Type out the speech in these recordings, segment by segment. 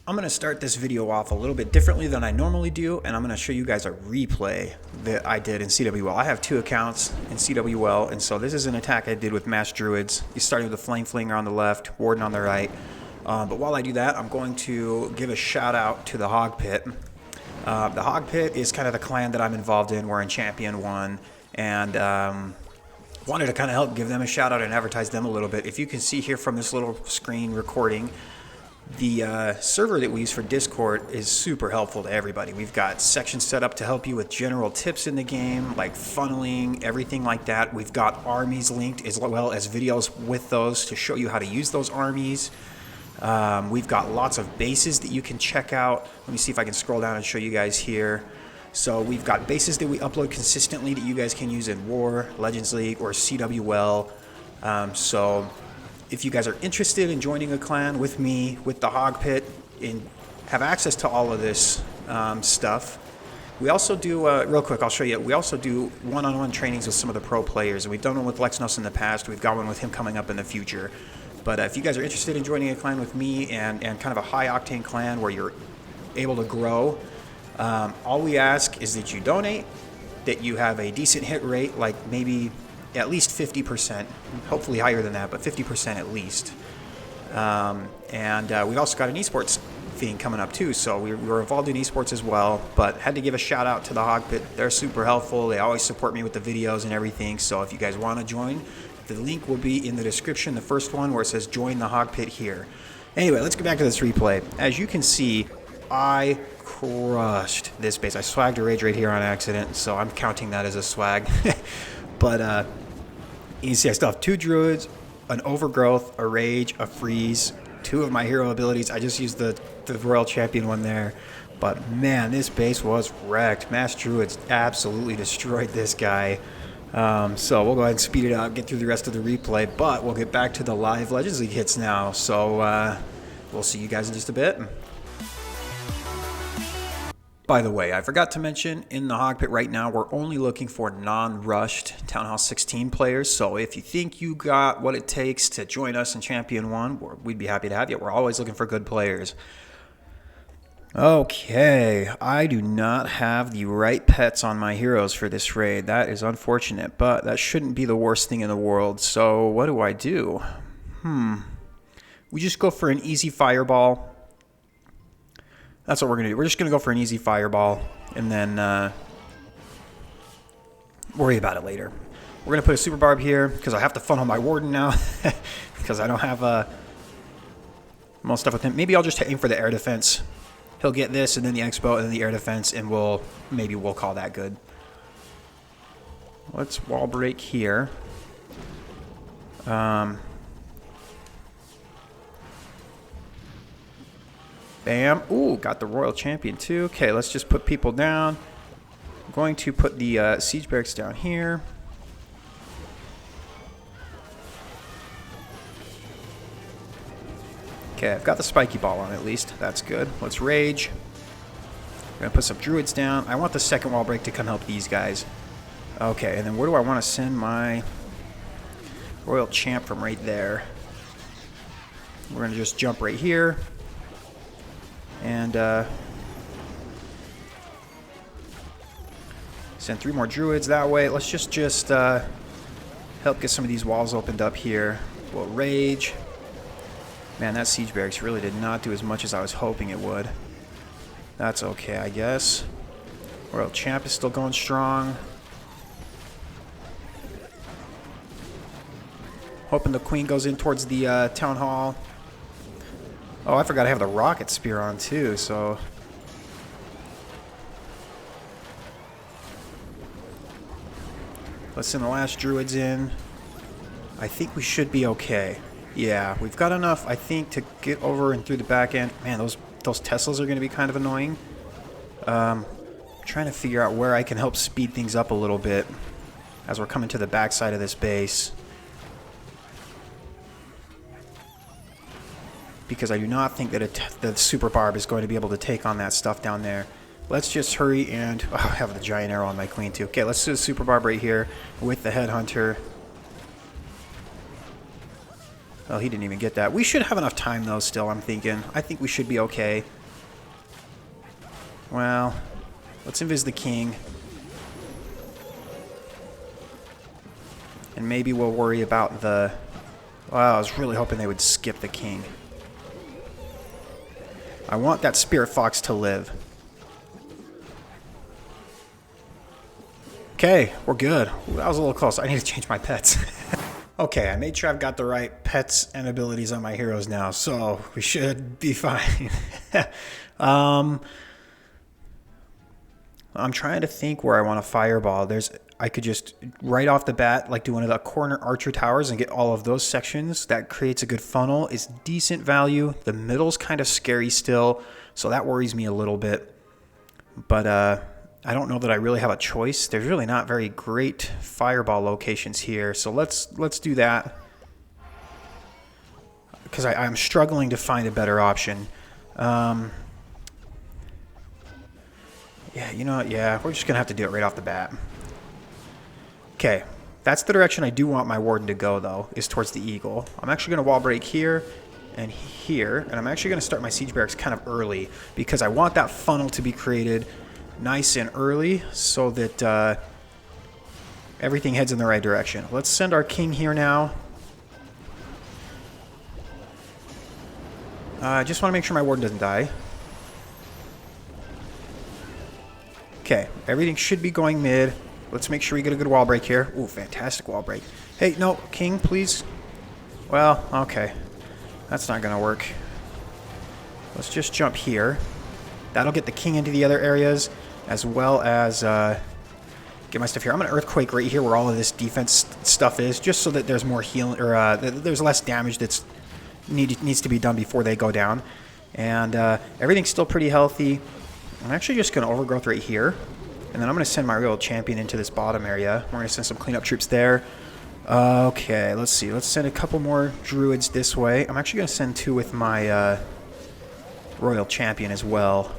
I'm going to start this video off a little bit differently than I normally do, and I'm going to show you guys a replay that I did in CWL. I have two accounts in CWL, and so this is an attack I did with Mass Druids. You started with the Flame Flinger on the left, Warden on the right. But while I do that, I'm going to give a shout out to the Hog Pit. The Hog Pit is kind of the clan that I'm involved in. We're in Champion 1, and wanted to kind of help give them a shout out and advertise them a little bit. If you can see here from this little screen recording, the server that we use for Discord is super helpful to everybody. We've got sections set up to help you with general tips in the game, like funneling, everything like that. We've got armies linked as well as videos with those to show you how to use those armies. We've got lots of bases that you can check out. Let me see if I can scroll down and show you guys here. So we've got bases that we upload consistently that you guys can use in War, Legends League, or CWL. So if you guys are interested in joining a clan with me, with the Hog Pit, and have access to all of this stuff, we also do, real quick, I'll show you, we also do one-on-one trainings with some of the pro players. And we've done one with Lexnos in the past. We've got one with him coming up in the future. But if you guys are interested in joining a clan with me and kind of a high-octane clan where you're able to grow, all we ask is that you donate, that you have a decent hit rate, like maybe at least 50%, hopefully higher than that, but 50% at least. We've also got an esports thing coming up too, so we're involved in esports as well, but had to give a shout out to the Hog Pit. They're super helpful. They always support me with the videos and everything, so if you guys want to join, the link will be in the description, the first one where it says join the Hog Pit here. Anyway, let's get back to this replay. As you can see, I crushed this base. I swagged a rage right here on accident, so I'm counting that as a swag. But you can see I still have 2 druids, an overgrowth, a rage, a freeze, 2 of my hero abilities. I just used the royal champion one there. But man, this base was wrecked. Mass druids absolutely destroyed this guy. So we'll go ahead and speed it up, get through the rest of the replay, but we'll get back to the live Legends League hits now. So we'll see you guys in just a bit. By the way, I forgot to mention, in the Hog Pit right now, we're only looking for non-rushed Town Hall 16 players. So if you think you got what it takes to join us in Champion 1, we'd be happy to have you. We're always looking for good players. Okay, I do not have the right pets on my heroes for this raid. That is unfortunate, but that shouldn't be the worst thing in the world. So what do? We just go for an easy fireball. That's what we're going to do. We're just going to go for an easy fireball and then worry about it later. We're going to put a super barb here because I have to funnel my warden now because I don't have most stuff with him. Maybe I'll just aim for the air defense. He'll get this and then the expo and then the air defense, and we'll call that good. Let's wall break here. Bam. Ooh, got the royal champion too. Okay, let's just put people down. I'm going to put the siege barracks down here. Okay, I've got the spiky ball on at least. That's good. Let's rage. We're going to put some druids down. I want the second wall break to come help these guys. Okay, and then where do I want to send my royal champ from right there? We're going to just jump right here. And send 3 more druids that way. Let's just help get some of these walls opened up here. We'll rage. Man, that siege barracks really did not do as much as I was hoping it would. That's okay, I guess. Royal champ is still going strong. Hoping the queen goes in towards the town hall. Oh, I forgot I have the rocket spear on too, so let's send the last druids in. I think we should be okay. Yeah, we've got enough, I think, to get over and through the back end. Man, those Teslas are going to be kind of annoying. Trying to figure out where I can help speed things up a little bit as we're coming to the back side of this base. Because I do not think that the super barb is going to be able to take on that stuff down there. Let's just hurry and I have the giant arrow on my queen too. Okay, let's do the super barb right here with the headhunter. Oh, he didn't even get that. We should have enough time, though, still, I'm thinking. I think we should be okay. Well, let's invis the king. And maybe we'll worry about the... Well, I was really hoping they would skip the king. I want that spirit fox to live. Okay, we're good. Ooh, that was a little close. I need to change my pets. Okay, I made sure I've got the right pets and abilities on my heroes now, so we should be fine. I'm trying to think where I want to fireball. I could just, right off the bat, like do one of the corner archer towers and get all of those sections. That creates a good funnel. It's decent value. The middle's kind of scary still, so that worries me a little bit. But I don't know that I really have a choice. There's really not very great fireball locations here, so let's do that. Because I'm struggling to find a better option. Yeah, you know what? Yeah, we're just going to have to do it right off the bat. Okay, that's the direction I do want my warden to go, though, is towards the eagle. I'm actually going to wall break here and here, and I'm actually going to start my siege barracks kind of early because I want that funnel to be created nice and early so that everything heads in the right direction. Let's send our king here now. I just want to make sure my warden doesn't die. Okay, everything should be going mid. Let's make sure we get a good wall break here. Ooh, fantastic wall break. Hey, no, king, please. Well, okay. That's not going to work. Let's just jump here. That'll get the king into the other areas, as well as get my stuff here. I'm going to earthquake right here where all of this defense stuff is, just so that there's more healing, or there's less damage that's needs to be done before they go down. And everything's still pretty healthy. I'm actually just going to overgrowth right here. And then I'm going to send my real champion into this bottom area. We're going to send some cleanup troops there. Okay, let's see. Let's send a couple more druids this way. I'm actually going to send 2 with my royal champion as well.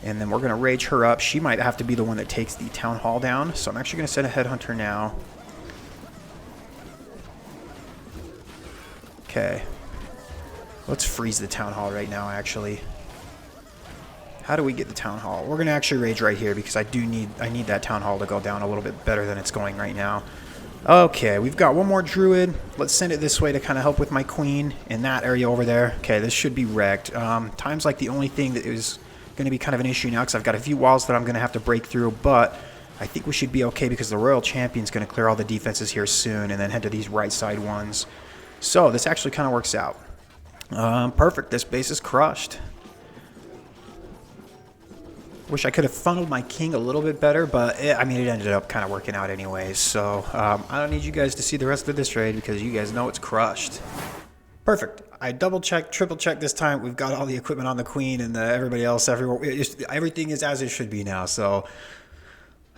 And then we're going to rage her up. She might have to be the one that takes the town hall down. So I'm actually going to send a headhunter now. Okay. Let's freeze the town hall right now, actually. How do we get the town hall? We're going to actually rage right here because I need that town hall to go down a little bit better than it's going right now. Okay, we've got one more druid. Let's send it this way to kind of help with my queen in that area over there. Okay, this should be wrecked. Time's like the only thing that is going to be kind of an issue now because I've got a few walls that I'm going to have to break through, but I think we should be okay because the royal champion's going to clear all the defenses here soon and then head to these right side ones. So this actually kind of works out. Perfect. This base is crushed. Wish I could have funneled my king a little bit better, but I mean, it ended up kind of working out anyways. So I don't need you guys to see the rest of this raid because you guys know it's crushed. Perfect. I double-checked, triple-checked this time. We've got all the equipment on the queen and everybody else everywhere. Everything is as it should be now. So,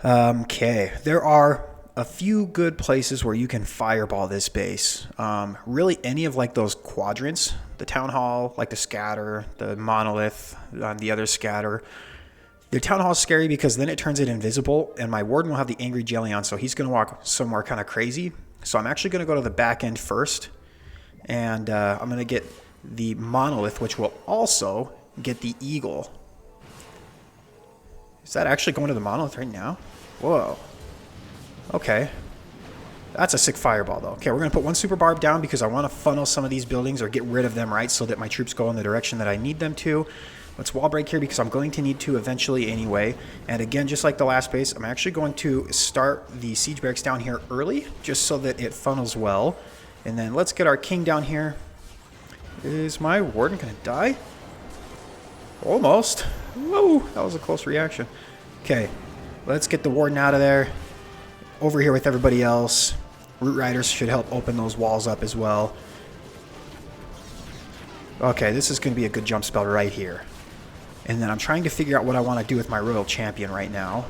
okay. There are a few good places where you can fireball this base. Really any of like those quadrants, the town hall, like the scatter, the monolith, the other scatter. The town hall is scary because then it turns it invisible, and my warden will have the angry Jellion, so he's going to walk somewhere kind of crazy. So I'm actually going to go to the back end first, and I'm going to get the monolith, which will also get the eagle. Is that actually going to the monolith right now? Whoa. Okay. That's a sick fireball, though. Okay, we're going to put one super barb down because I want to funnel some of these buildings or get rid of them, right, so that my troops go in the direction that I need them to. Let's wall break here because I'm going to need to eventually anyway. And again, just like the last base, I'm actually going to start the siege barracks down here early just so that it funnels well. And then let's get our king down here. Is my warden going to die? Almost. Whoa, that was a close reaction. Okay, let's get the warden out of there. Over here with everybody else. Root riders should help open those walls up as well. Okay, this is going to be a good jump spell right here. And then I'm trying to figure out what I want to do with my royal champion right now.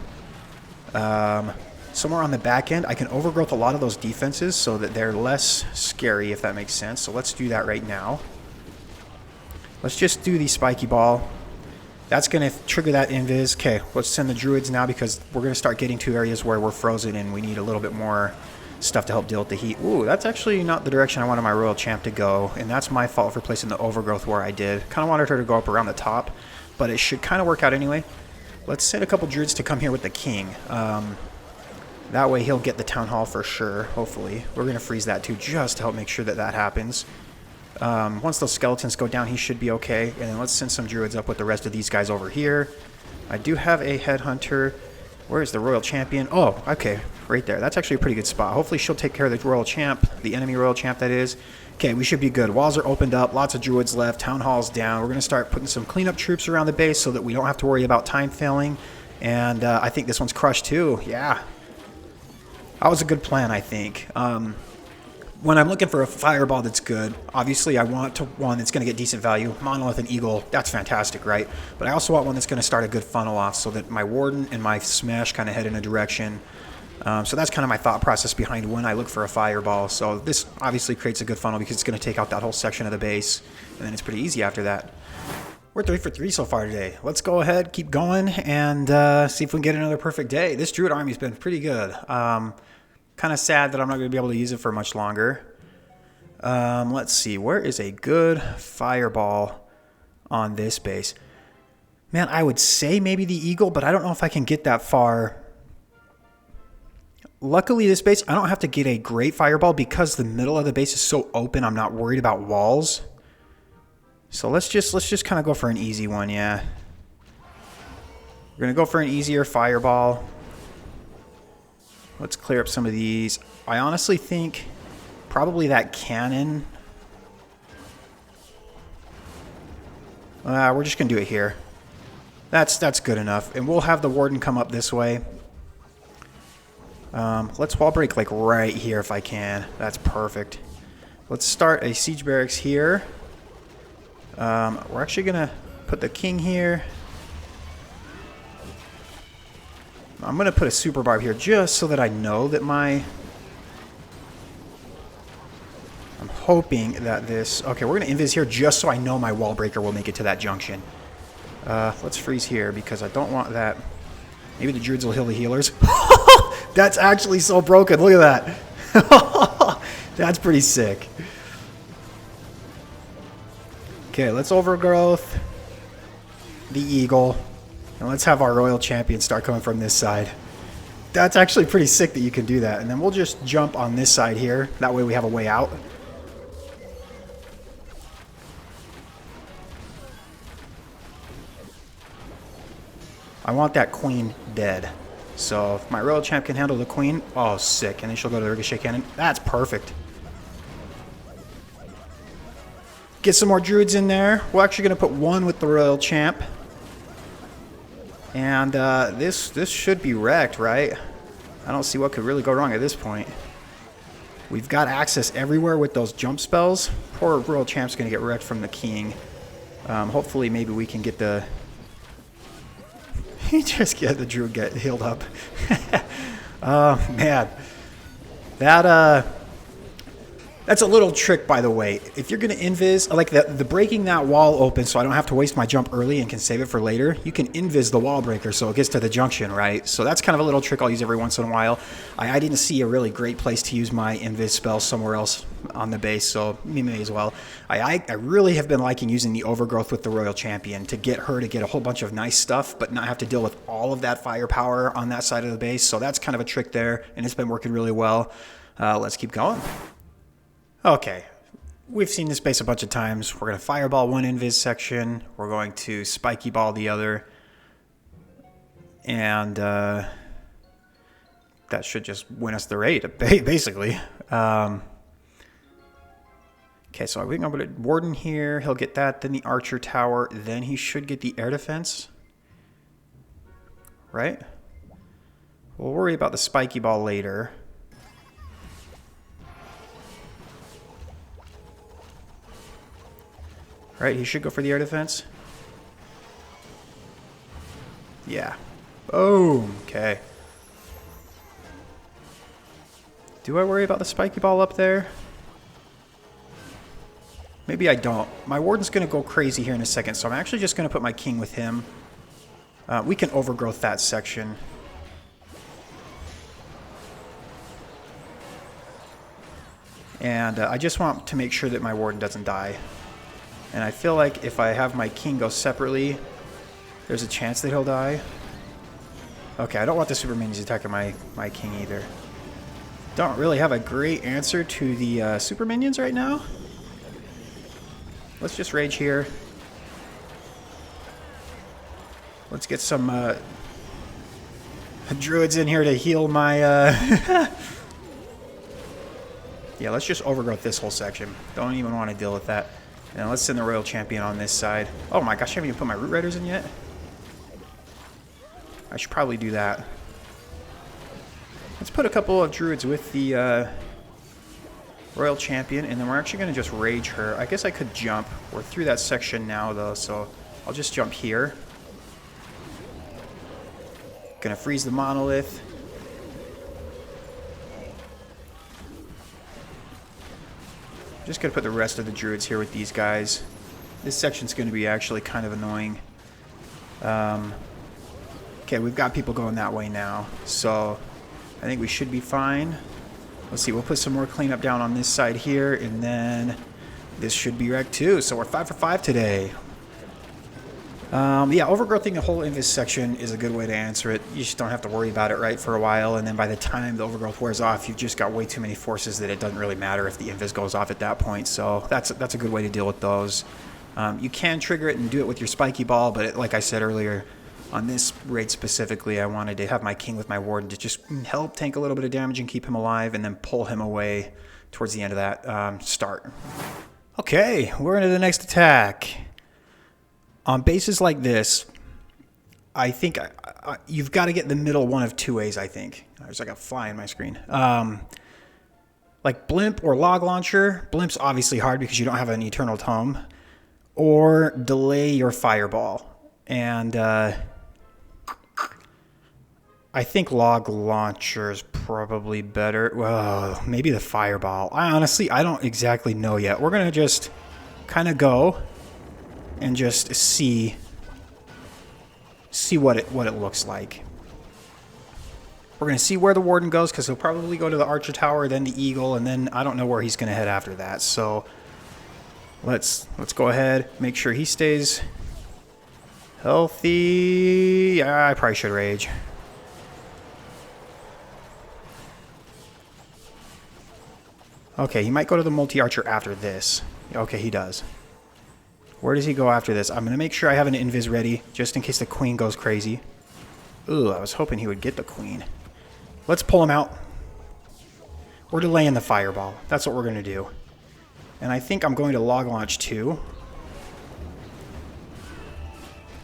Somewhere on the back end, I can overgrowth a lot of those defenses so that they're less scary, if that makes sense. So let's do that right now. Let's just do the spiky ball. That's going to trigger that invis. Okay, let's send the druids now because we're going to start getting to areas where we're frozen and we need a little bit more stuff to help deal with the heat. Ooh, that's actually not the direction I wanted my Royal Champ to go, and that's my fault for placing the Overgrowth where I did. Kind of wanted her to go up around the top, but it should kind of work out anyway. Let's send a couple Druids to come here with the King. That way he'll get the Town Hall for sure, hopefully. We're going to freeze that too, just to help make sure that that happens. Once those skeletons go down, he should be okay. And then let's send some Druids up with the rest of these guys over here. I do have a Headhunter. Where is the Royal Champion? Oh, okay, right there. That's actually a pretty good spot. Hopefully she'll take care of the Royal Champ, the enemy Royal Champ that is. Okay, we should be good. Walls are opened up, lots of Druids left, Town Hall's down. We're going to start putting some cleanup troops around the base so that we don't have to worry about time failing. And I think this one's crushed too. Yeah. That was a good plan, I think. When I'm looking for a fireball that's good, obviously I want one that's going to get decent value. Monolith and Eagle, that's fantastic, right? But I also want one that's going to start a good funnel off so that my Warden and my Smash kind of head in a direction. So that's kind of my thought process behind when I look for a fireball. So this obviously creates a good funnel because it's going to take out that whole section of the base. And then it's pretty easy after that. We're 3 for 3 so far today. Let's go ahead, keep going, and see if we can get another perfect day. This Druid army's been pretty good. Kind of sad that I'm not going to be able to use it for much longer. Let's see. Where is a good fireball on this base? Man, I would say maybe the Eagle, but I don't know if I can get that far. Luckily, this base, I don't have to get a great fireball because the middle of the base is so open. I'm not worried about walls. So let's just kind of go for an easy one, yeah. We're going to go for an easier fireball. Let's clear up some of these. I honestly think probably that cannon. We're just going to do it here. That's good enough. And we'll have the Warden come up this way. Let's wall break like right here if I can. That's perfect. Let's start a siege barracks here. We're actually going to put the King here. I'm going to put a super barb here just so that I know that I'm hoping that this... Okay, we're going to invis here just so I know my wall breaker will make it to that junction. Let's freeze here because I don't want that. Maybe the Druids will heal the healers. That's actually so broken. Look at that. That's pretty sick. Okay, let's Overgrowth the Eagle. And let's have our Royal Champion start coming from this side. That's actually pretty sick that you can do that. And then we'll just jump on this side here. That way we have a way out. I want that Queen dead. So if my Royal Champ can handle the Queen, oh, sick. And then she'll go to the Ricochet Cannon. That's perfect. Get some more Druids in there. We're actually going to put one with the Royal Champ. And this should be wrecked, right? I don't see what could really go wrong at this point. We've got access everywhere with those jump spells. Poor Royal Champ's going to get wrecked from the King. Hopefully maybe we can get the... just get the Druid get healed up. Oh, man. That's a little trick, by the way. If you're going to invis, like the breaking that wall open so I don't have to waste my jump early and can save it for later, you can invis the wall breaker so it gets to the junction, right? So that's kind of a little trick I'll use every once in a while. I didn't see a really great place to use my invis spell somewhere else on the base, so me may as well. I really have been liking using the Overgrowth with the Royal Champion to get her to get a whole bunch of nice stuff, but not have to deal with all of that firepower on that side of the base. So that's kind of a trick there, and it's been working really well. Let's keep going. Okay, we've seen this base a bunch of times. We're going to fireball one invis section. We're going to spiky ball the other. And that should just win us the raid, basically. Okay, so we're going to put Warden here. He'll get that, then the Archer Tower. Then he should get the air defense. Right? We'll worry about the spiky ball later. Right, he should go for the air defense. Yeah. Boom. Okay. Do I worry about the spiky ball up there? Maybe I don't. My Warden's going to go crazy here in a second, so I'm actually just going to put my King with him. We can Overgrowth that section. And I just want to make sure that my warden doesn't die. And I feel like if I have my king go separately, there's a chance that he'll die. Okay, I don't want the super minions attacking my king either. Don't really have a great answer to the super minions right now. Let's just rage here. Let's get some druids in here to heal my... Yeah, let's just overgrowth this whole section. Don't even want to deal with that. And let's send the royal champion on this side. Oh my gosh, I haven't even put my root riders in yet. I should probably do that. Let's put a couple of druids with the royal champion, and then we're actually going to just rage her. I guess I could jump. We're through that section now, though, so I'll just jump here. Gonna freeze the monolith. Just gonna put the rest of the druids here with these guys. This section's gonna be actually kind of annoying. Okay, we've got people going that way now, so I think we should be fine. Let's see, we'll put some more cleanup down on this side here, and then this should be wrecked too. So we're 5 for 5 today. Yeah, overgrowthing the whole invis section is a good way to answer it. You just don't have to worry about it, right, for a while, and then by the time the overgrowth wears off, you've just got way too many forces that it doesn't really matter if the invis goes off at that point. So that's a good way to deal with those. You can trigger it and do it with your spiky ball, but like I said earlier, on this raid specifically, I wanted to have my king with my warden to just help tank a little bit of damage and keep him alive, and then pull him away towards the end of that start. Okay, we're into the next attack. On bases like this, I think you've got to get the middle one of two ways, I think. There's like a fly in my screen. Like Blimp or Log Launcher. Blimp's obviously hard because you don't have an Eternal Tome. Or delay your Fireball. And I think Log Launcher is probably better. Well, maybe the Fireball. I don't exactly know yet. We're going to just kind of go and just see what it looks like. We're going to see where the warden goes, because he'll probably go to the archer tower, then the eagle, and then I don't know where he's going to head after that. So let's go ahead, make sure he stays healthy. Yeah, I probably should rage. Okay, he might go to the multi-archer after this. Okay, he does. Where does he go after this? I'm going to make sure I have an invis ready, just in case the queen goes crazy. Ooh, I was hoping he would get the queen. Let's pull him out. We're delaying the fireball. That's what we're going to do. And I think I'm going to log launch too.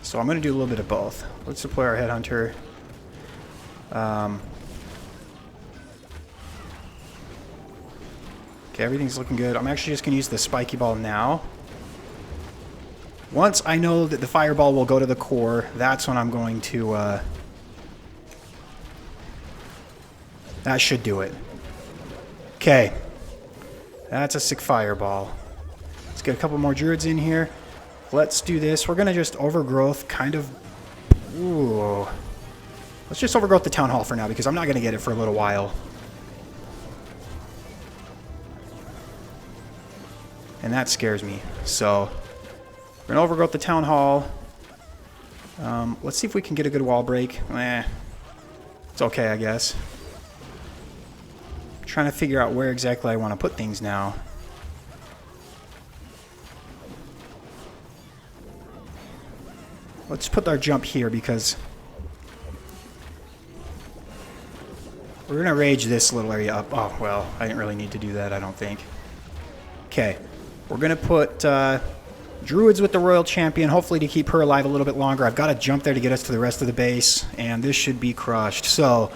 So I'm going to do a little bit of both. Let's deploy our headhunter. Okay, everything's looking good. I'm actually just going to use the spiky ball now. Once I know that the fireball will go to the core, that's when I'm going to... that should do it. Okay. That's a sick fireball. Let's get a couple more druids in here. Let's do this. We're going to just overgrowth kind of... Ooh. Let's just overgrowth the town hall for now, because I'm not going to get it for a little while. And that scares me. So... we're going to overgrowth the town hall. Let's see if we can get a good wall break. It's okay, I guess. Trying to figure out where exactly I want to put things now. Let's put our jump here, because we're going to rage this little area up. Oh, well, I didn't really need to do that, I don't think. Okay. We're going to put... Druids with the Royal Champion, hopefully to keep her alive a little bit longer. I've got to jump there to get us to the rest of the base, and this should be crushed. So,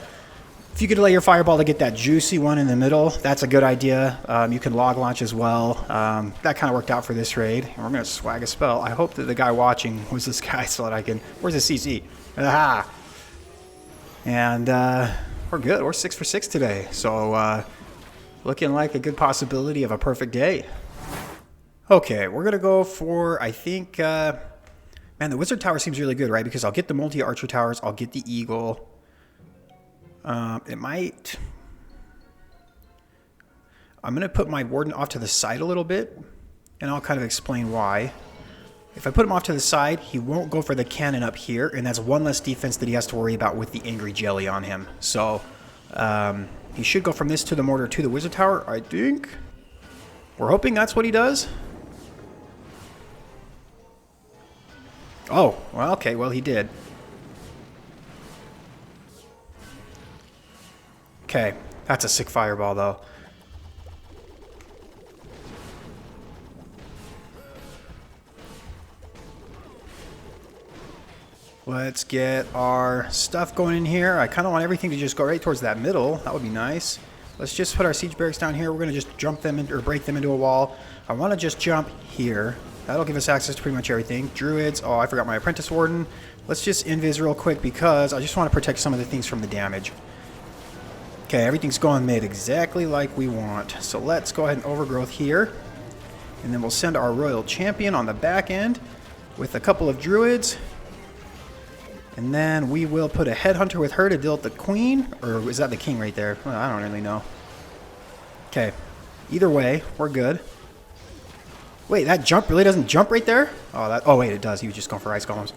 if you could delay your fireball to get that juicy one in the middle, that's a good idea. You can log launch as well. That kind of worked out for this raid. And we're going to swag a spell. I hope that the guy watching was this guy so that I can... Where's the CC? Aha! And we're good. We're 6 for 6 today. So, looking like a good possibility of a perfect day. Okay, we're going to go for, I think, man, the Wizard Tower seems really good, right? Because I'll get the multi-archer towers, I'll get the eagle. It might... I'm going to put my Warden off to the side a little bit, and I'll kind of explain why. If I put him off to the side, he won't go for the cannon up here, and that's one less defense that he has to worry about with the Angry Jelly on him. So, he should go from this to the mortar to the Wizard Tower, I think. We're hoping that's what he does. Oh, well, okay, well, he did. Okay, that's a sick fireball, though. Let's get our stuff going in here. I kind of want everything to just go right towards that middle. That would be nice. Let's just put our siege barracks down here. We're going to just jump them in, or break them into a wall. I want to just jump here. That'll give us access to pretty much everything. Druids. Oh, I forgot my Apprentice Warden. Let's just invis real quick because I just want to protect some of the things from the damage. Okay, everything's going mid exactly like we want. So let's go ahead and Overgrowth here. And then we'll send our Royal Champion on the back end with a couple of Druids. And then we will put a Headhunter with her to deal with the Queen. Or is that the King right there? Well, I don't really know. Okay. Either way, we're good. Wait, that jump really doesn't jump right there? Oh, wait, it does. He was just going for Ice Golems.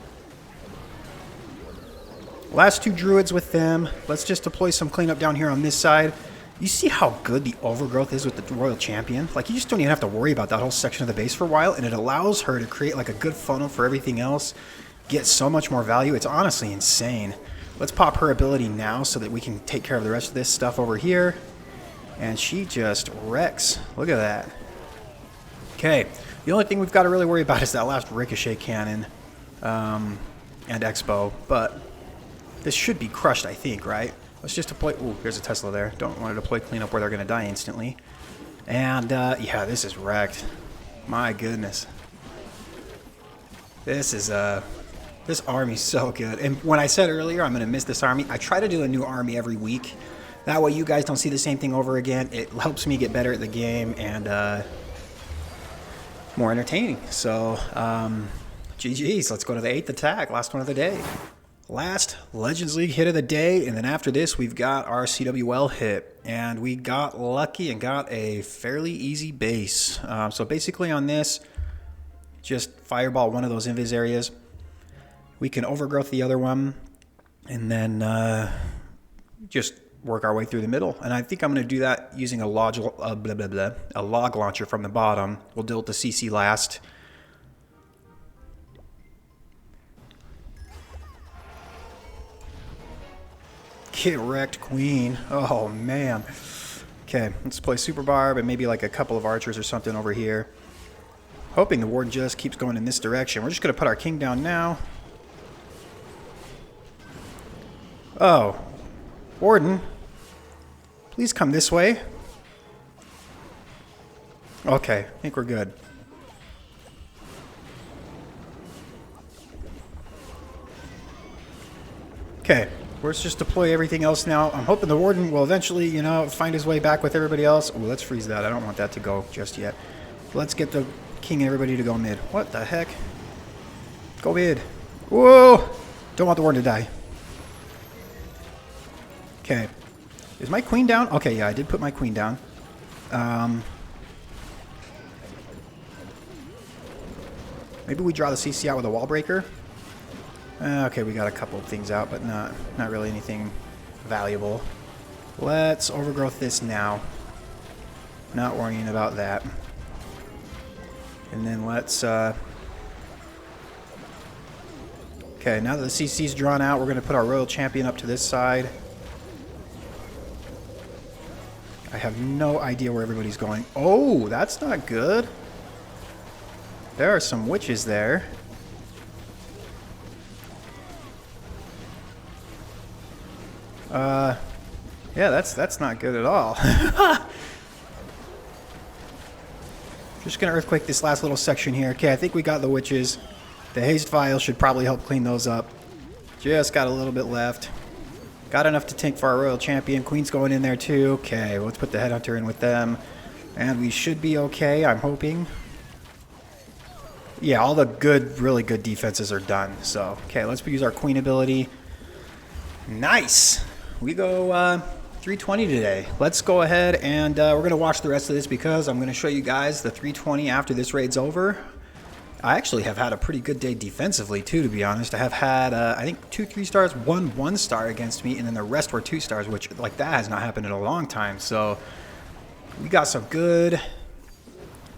Last two Druids with them. Let's just deploy some cleanup down here on this side. You see how good the Overgrowth is with the Royal Champion? Like, you just don't even have to worry about that whole section of the base for a while. And it allows her to create, like, a good funnel for everything else. Get so much more value. It's honestly insane. Let's pop her ability now so that we can take care of the rest of this stuff over here. And she just wrecks. Look at that. Okay. The only thing we've got to really worry about is that last Ricochet Cannon and Expo. But this should be crushed, I think, right? Let's just deploy... Ooh, here's a Tesla there. Don't want to deploy cleanup where they're going to die instantly. And, yeah, this is wrecked. My goodness. This is, This army's so good. And when I said earlier I'm going to miss this army, I try to do a new army every week. That way you guys don't see the same thing over again. It helps me get better at the game and more entertaining. So, GG's. Let's go to the 8th attack. Last one of the day. Last Legends League hit of the day. And then after this, we've got our CWL hit. And we got lucky and got a fairly easy base. So basically on this, just fireball one of those invis areas. We can Overgrowth the other one, and then just work our way through the middle. And I think I'm going to do that using a log launcher from the bottom. We'll deal with the CC last. Get wrecked, Queen. Oh, man. Okay, let's play Super Barb and maybe like a couple of archers or something over here. Hoping the Warden just keeps going in this direction. We're just going to put our King down now. Oh, Warden, please come this way. Okay, I think we're good. Okay, let's just deploy everything else now. I'm hoping the Warden will eventually, you know, find his way back with everybody else. Oh, let's freeze that. I don't want that to go just yet. Let's get the King and everybody to go mid. What the heck? Go mid. Whoa! Don't want the Warden to die. Okay. Is my Queen down? Okay, yeah, I did put my Queen down. Maybe we draw the CC out with a wall breaker. Okay, we got a couple of things out, but not really anything valuable. Let's Overgrowth this now. Not worrying about that. And then let's... Okay, now that the CC's drawn out, we're going to put our Royal Champion up to this side. I have no idea where everybody's going. Oh, that's not good. There are some witches there. Yeah, that's not good at all. Just gonna earthquake this last little section here. Okay, I think we got the witches. The haste vial should probably help clean those up. Just got a little bit left. Got enough to tank for our Royal Champion. Queen's going in there too. Okay, let's put the Headhunter in with them. And we should be okay, I'm hoping. Yeah, all the good, really good defenses are done. So, okay, let's use our Queen ability. Nice! We go 320 today. Let's go ahead and we're going to watch the rest of this because I'm going to show you guys the 320 after this raid's over. I actually have had a pretty good day defensively too, to be honest. I have had, I think, 2 3 stars, 1 star against me, and then the rest were 2 stars, which, like, that has not happened in a long time. So we got some good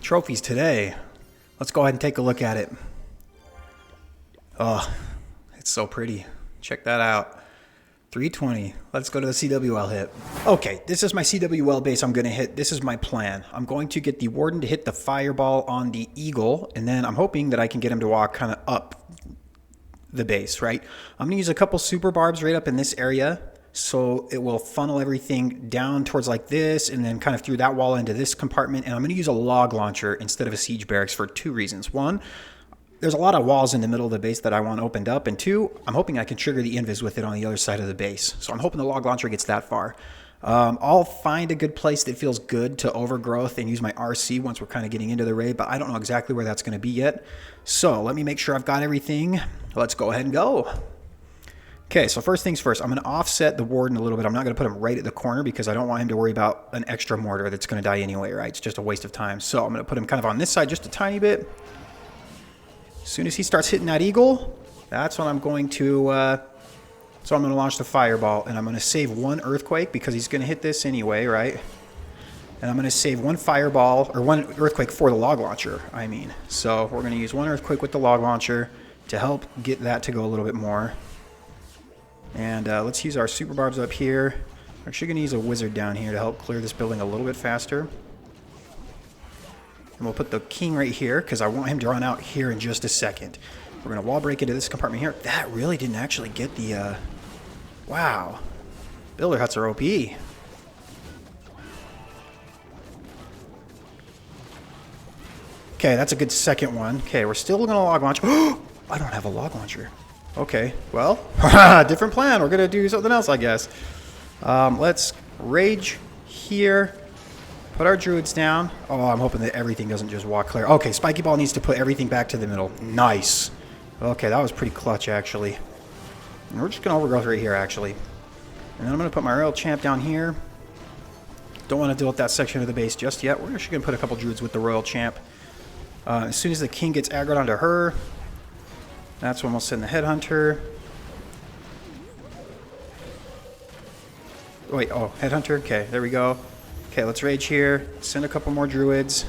trophies today. Let's go ahead and take a look at it. Oh, it's so pretty. Check that out. 320. Let's go to the CWL hit. Okay, this is my CWL base I'm going to hit. This is my plan. I'm going to get the Warden to hit the fireball on the Eagle, and then I'm hoping that I can get him to walk kind of up the base, right? I'm going to use a couple super barbs right up in this area, so it will funnel everything down towards like this, and then kind of through that wall into this compartment, and I'm going to use a log launcher instead of a siege barracks for 2 reasons. 1, there's a lot of walls in the middle of the base that I want opened up. And 2, I'm hoping I can trigger the invis with it on the other side of the base. So I'm hoping the log launcher gets that far. I'll find a good place that feels good to overgrowth and use my RC once we're kind of getting into the raid, but I don't know exactly where that's going to be yet. So let me make sure I've got everything. Let's go ahead and go. Okay, so first things first, I'm going to offset the Warden a little bit. I'm not going to put him right at the corner because I don't want him to worry about an extra mortar that's going to die anyway, right? It's just a waste of time. So I'm going to put him kind of on this side just a tiny bit. As soon as he starts hitting that Eagle, that's when I'm going to launch the fireball, and I'm going to save 1 earthquake because he's going to hit this anyway, right? And I'm going to save 1 fireball, or 1 earthquake for the log launcher, I mean. So we're going to use 1 earthquake with the log launcher to help get that to go a little bit more. And let's use our super barbs up here. We're actually going to use a wizard down here to help clear this building a little bit faster. And we'll put the king right here because I want him to run out here in just a second. We're going to wall break into this compartment here. That really didn't actually get the... Wow. Builder huts are OP. Okay, that's a good second one. Okay, we're still going to log launch. Oh, I don't have a log launcher. Okay, well, different plan. We're going to do something else, I guess. Let's rage here. Put our druids down. Oh, I'm hoping that everything doesn't just walk clear. Okay, Spiky Ball needs to put everything back to the middle. Nice. Okay, that was pretty clutch, actually. And we're just going to overgrowth right here, actually. And then I'm going to put my Royal Champ down here. Don't want to deal with that section of the base just yet. We're actually going to put a couple druids with the Royal Champ. As soon as the king gets aggroed onto her, that's when we'll send the Headhunter. Wait, oh, Headhunter? Okay, there we go. Okay, let's rage here. Send a couple more druids.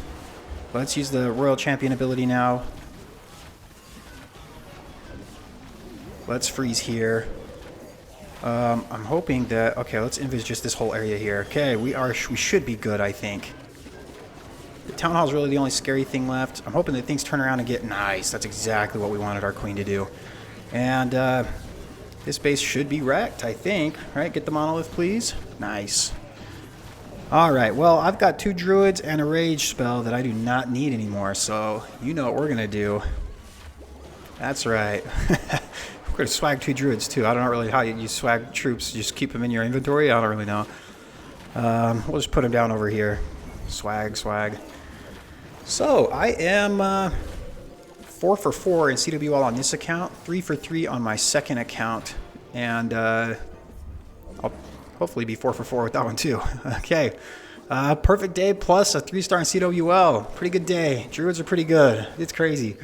Let's use the Royal Champion ability now. Let's freeze here. I'm hoping that... Okay, let's invis just this whole area here. Okay, we should be good, I think. The Town Hall is really the only scary thing left. I'm hoping that things turn around and get... Nice, that's exactly what we wanted our queen to do. And this base should be wrecked, I think. All right, get the monolith, please. Nice. Alright, well, I've got 2 druids and a rage spell that I do not need anymore, so you know what we're going to do. That's right. We're going to swag 2 druids, too. I don't know really how you swag troops. You just keep them in your inventory? I don't really know. We'll just put them down over here. Swag, swag. So, I am 4 for 4 in CWL on this account, 3 for 3 on my second account, and I'll hopefully be 4 for 4 with that one too. Okay. Perfect day plus a 3-star in CWL. Pretty good day. Druids are pretty good. It's crazy.